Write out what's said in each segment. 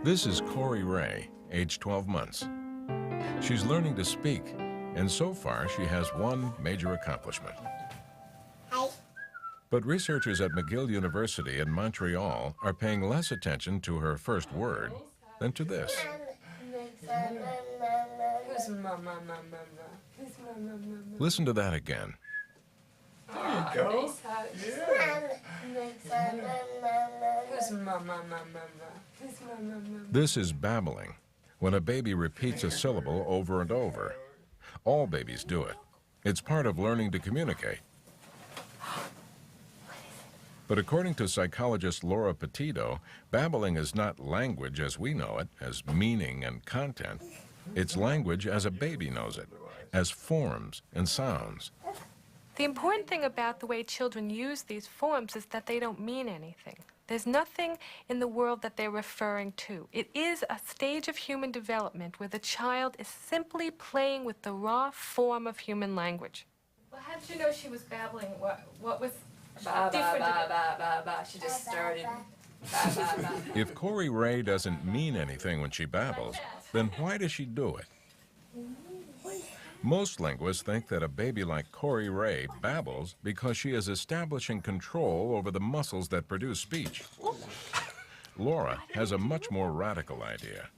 This is Corey Ray, age 12 months. She's learning to speak, and so far she has one major accomplishment. Hi. But researchers at McGill University in Montreal are paying less attention to her first word than to this. Who's mama? Listen to that again. There you go. Who's mama? This is babbling, when a baby repeats a syllable over and over. All babies do it. It's part of learning to communicate. But according to psychologist Laura Petito, babbling is not language as we know it, as meaning and content. It's language as a baby knows it, as forms and sounds. The important thing about the way children use these forms is that they don't mean anything. There's nothing in the world that they're referring to. It is a stage of human development where the child is simply playing with the raw form of human language. Well, how did you know she was babbling? What was Ba, different? ba, ba, ba, ba. She just started. Ba, ba, ba. If Corey Ray doesn't mean anything when she babbles, then why does she do it? Most linguists think that a baby like Corey Ray babbles because she is establishing control over the muscles that produce speech. Laura has a much more radical idea.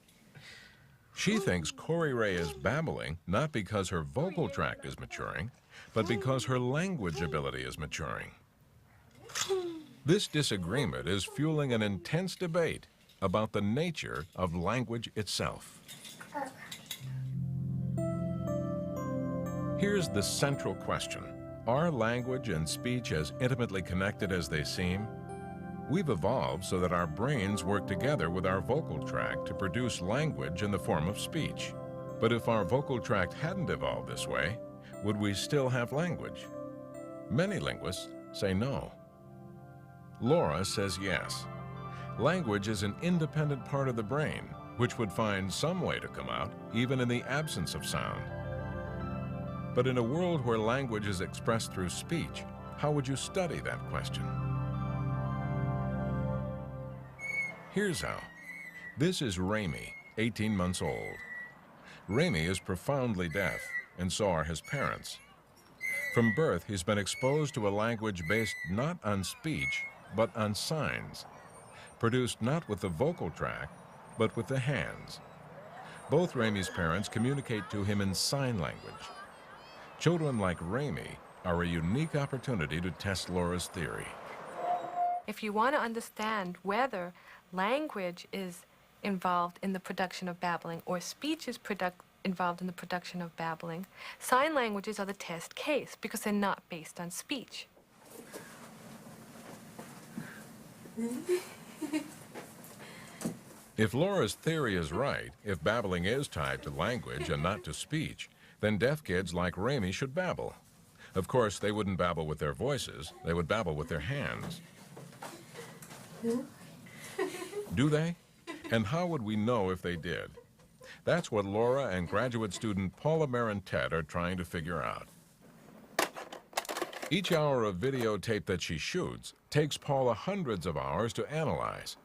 She thinks Corey Ray is babbling not because her vocal tract is maturing, but because her language ability is maturing. This disagreement is fueling an intense debate about the nature of language itself. Here's the central question. Are language and speech as intimately connected as they seem? We've evolved so that our brains work together with our vocal tract to produce language in the form of speech. But if our vocal tract hadn't evolved this way, would we still have language? Many linguists say no. Laura says yes. Language is an independent part of the brain, which would find some way to come out, even in the absence of sound. But in a world where language is expressed through speech, how would you study that question? Here's how. This is Ramy, 18 months old. Ramy is profoundly deaf, and so are his parents. From birth, he's been exposed to a language based not on speech, but on signs, produced not with the vocal tract, but with the hands. Both Ramy's parents communicate to him in sign language. Children like Ramy are a unique opportunity to test Laura's theory. If you want to understand whether language is involved in the production of babbling or speech is involved in the production of babbling, sign languages are the test case because they're not based on speech. If Laura's theory is right, if babbling is tied to language and not to speech, then deaf kids like Ramy should babble. Of course, they wouldn't babble with their voices, they would babble with their hands. Do they? And how would we know if they did? That's what Laura and graduate student Paula Marentet are trying to figure out. Each hour of videotape that she shoots takes Paula hundreds of hours to analyze.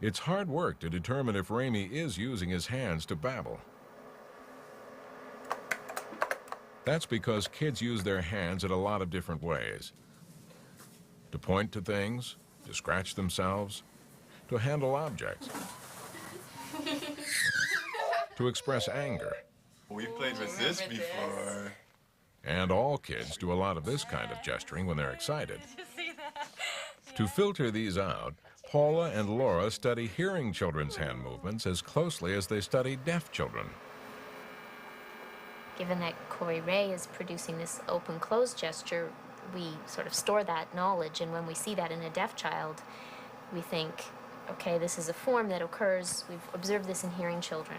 It's hard work to determine if Ramy is using his hands to babble. That's because kids use their hands in a lot of different ways. To point to things, to scratch themselves, to handle objects, to express anger. We played with this before. And all kids do a lot of this kind of gesturing when they're excited. To filter these out, Paula and Laura study hearing children's hand movements as closely as they study deaf children. Given that Corey Ray is producing this open-close gesture, we sort of store that knowledge, and when we see that in a deaf child, we think, okay, this is a form that occurs, we've observed this in hearing children.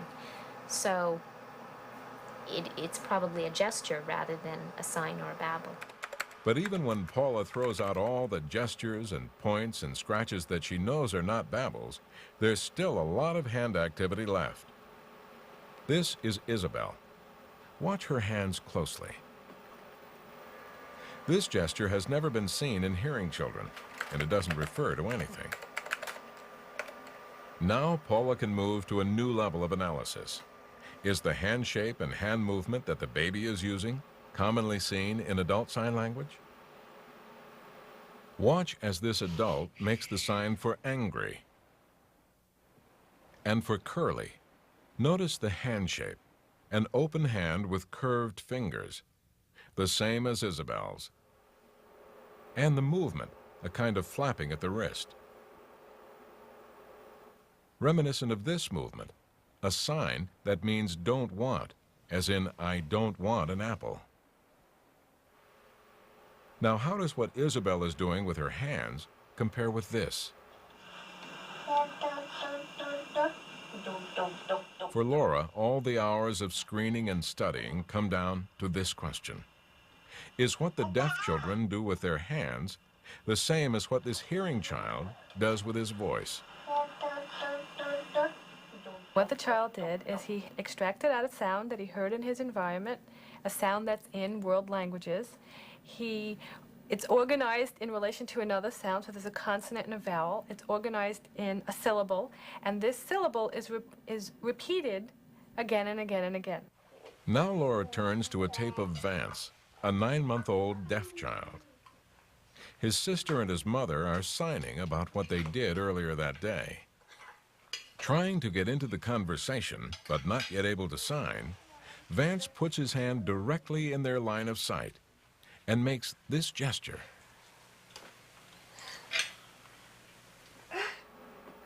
So it's probably a gesture rather than a sign or a babble. But even when Paula throws out all the gestures and points and scratches that she knows are not babbles, there's still a lot of hand activity left. This is Isabel. Watch her hands closely. This gesture has never been seen in hearing children, and it doesn't refer to anything. Now Paula can move to a new level of analysis. Is the hand shape and hand movement that the baby is using commonly seen in adult sign language? Watch as this adult makes the sign for angry and for curly. Notice the hand shape, an open hand with curved fingers, the same as Isabel's, and the movement, a kind of flapping at the wrist. Reminiscent of this movement, a sign that means don't want, as in I don't want an apple. Now, how does what Isabel is doing with her hands compare with this? For Laura, all the hours of screening and studying come down to this question. Is what the deaf children do with their hands the same as what this hearing child does with his voice? What the child did is he extracted out a sound that he heard in his environment, a sound that's in world languages. It's organized in relation to another sound, so there's a consonant and a vowel. It's organized in a syllable, and this syllable is repeated again and again and again. Now Laura turns to a tape of Vance, a 9-month-old deaf child. His sister and his mother are signing about what they did earlier that day. Trying to get into the conversation, but not yet able to sign, Vance puts his hand directly in their line of sight and makes this gesture.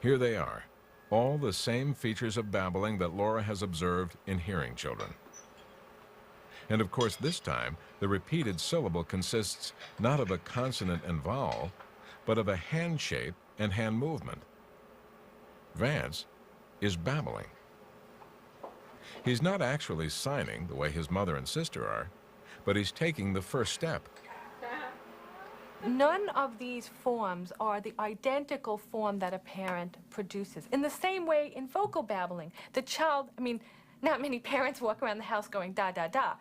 Here they are, all the same features of babbling that Laura has observed in hearing children. And of course, this time, the repeated syllable consists not of a consonant and vowel, but of a hand shape and hand movement. Vance is babbling. He's not actually signing the way his mother and sister are, but he's taking the first step. None of these forms are the identical form that a parent produces. In the same way, in vocal babbling, the child, not many parents walk around the house going da, da, da.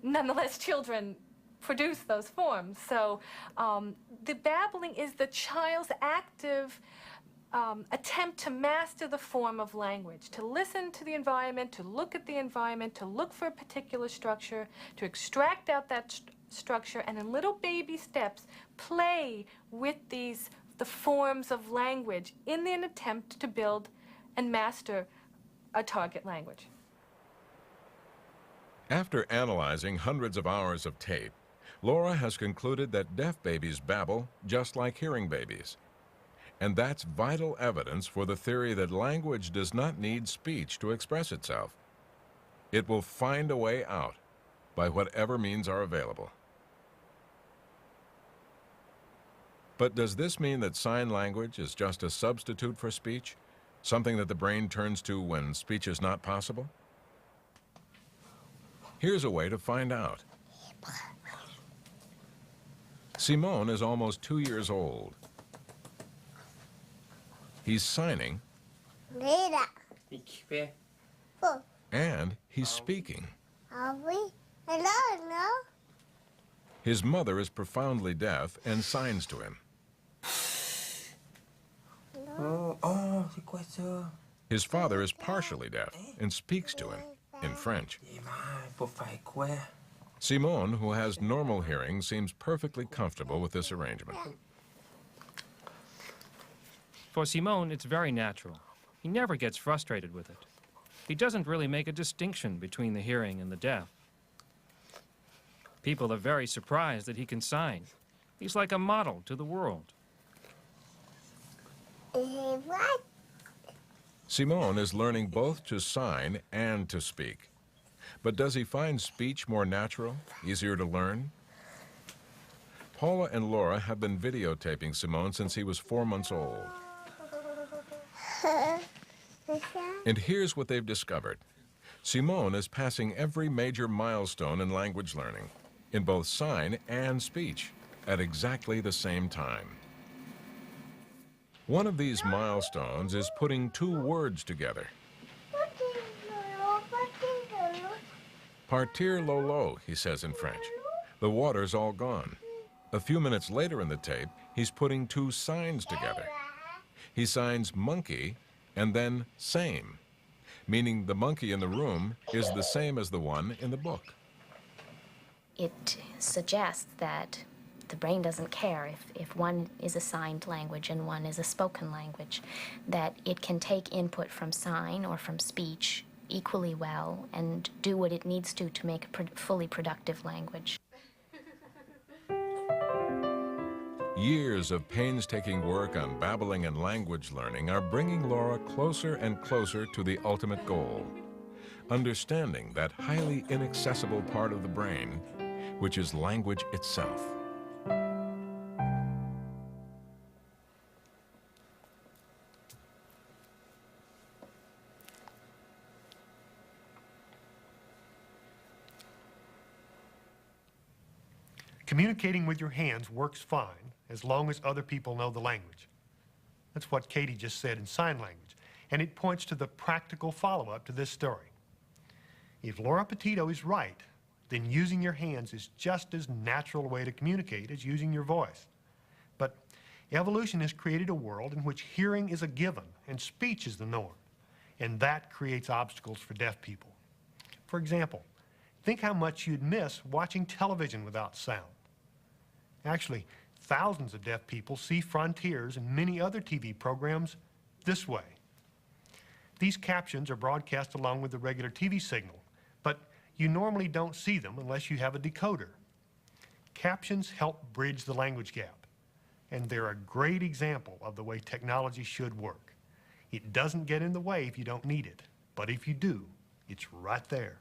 Nonetheless, children produce those forms. So the babbling is the child's active attempt to master the form of language, to listen to the environment, to look at the environment, to look for a particular structure, to extract out that structure, and in little baby steps, play with the forms of language in an attempt to build and master a target language. After analyzing hundreds of hours of tape, Laura has concluded that deaf babies babble just like hearing babies. And that's vital evidence for the theory that language does not need speech to express itself. It will find a way out by whatever means are available. But does this mean that sign language is just a substitute for speech? Something that the brain turns to when speech is not possible? Here's a way to find out. Simone is almost 2 years old. He's signing, and he's speaking. His mother is profoundly deaf and signs to him. His father is partially deaf and speaks to him in French. Simone, who has normal hearing, seems perfectly comfortable with this arrangement. For Simone, it's very natural. He never gets frustrated with it. He doesn't really make a distinction between the hearing and the deaf. People are very surprised that he can sign. He's like a model to the world. Simone is learning both to sign and to speak. But does he find speech more natural, easier to learn? Paula and Laura have been videotaping Simone since he was 4 months old. And here's what they've discovered. Simone is passing every major milestone in language learning, in both sign and speech, at exactly the same time. One of these milestones is putting 2 words together. Partir lolo, he says in French. The water's all gone. A few minutes later in the tape, he's putting 2 signs together. He signs monkey and then same, meaning the monkey in the room is the same as the one in the book. It suggests that the brain doesn't care if one is a signed language and one is a spoken language, that it can take input from sign or from speech equally well and do what it needs to make a fully productive language. Years of painstaking work on babbling and language learning are bringing Laura closer and closer to the ultimate goal, understanding that highly inaccessible part of the brain, which is language itself. Communicating with your hands works fine as long as other people know the language. That's what Katie just said in sign language, and it points to the practical follow-up to this story. If Laura Petito is right, then using your hands is just as natural a way to communicate as using your voice. But evolution has created a world in which hearing is a given and speech is the norm, and that creates obstacles for deaf people. For example, think how much you'd miss watching television without sound. Actually, thousands of deaf people see Frontiers and many other TV programs this way. These captions are broadcast along with the regular TV signal, but you normally don't see them unless you have a decoder. Captions help bridge the language gap, and they're a great example of the way technology should work. It doesn't get in the way if you don't need it, but if you do, it's right there.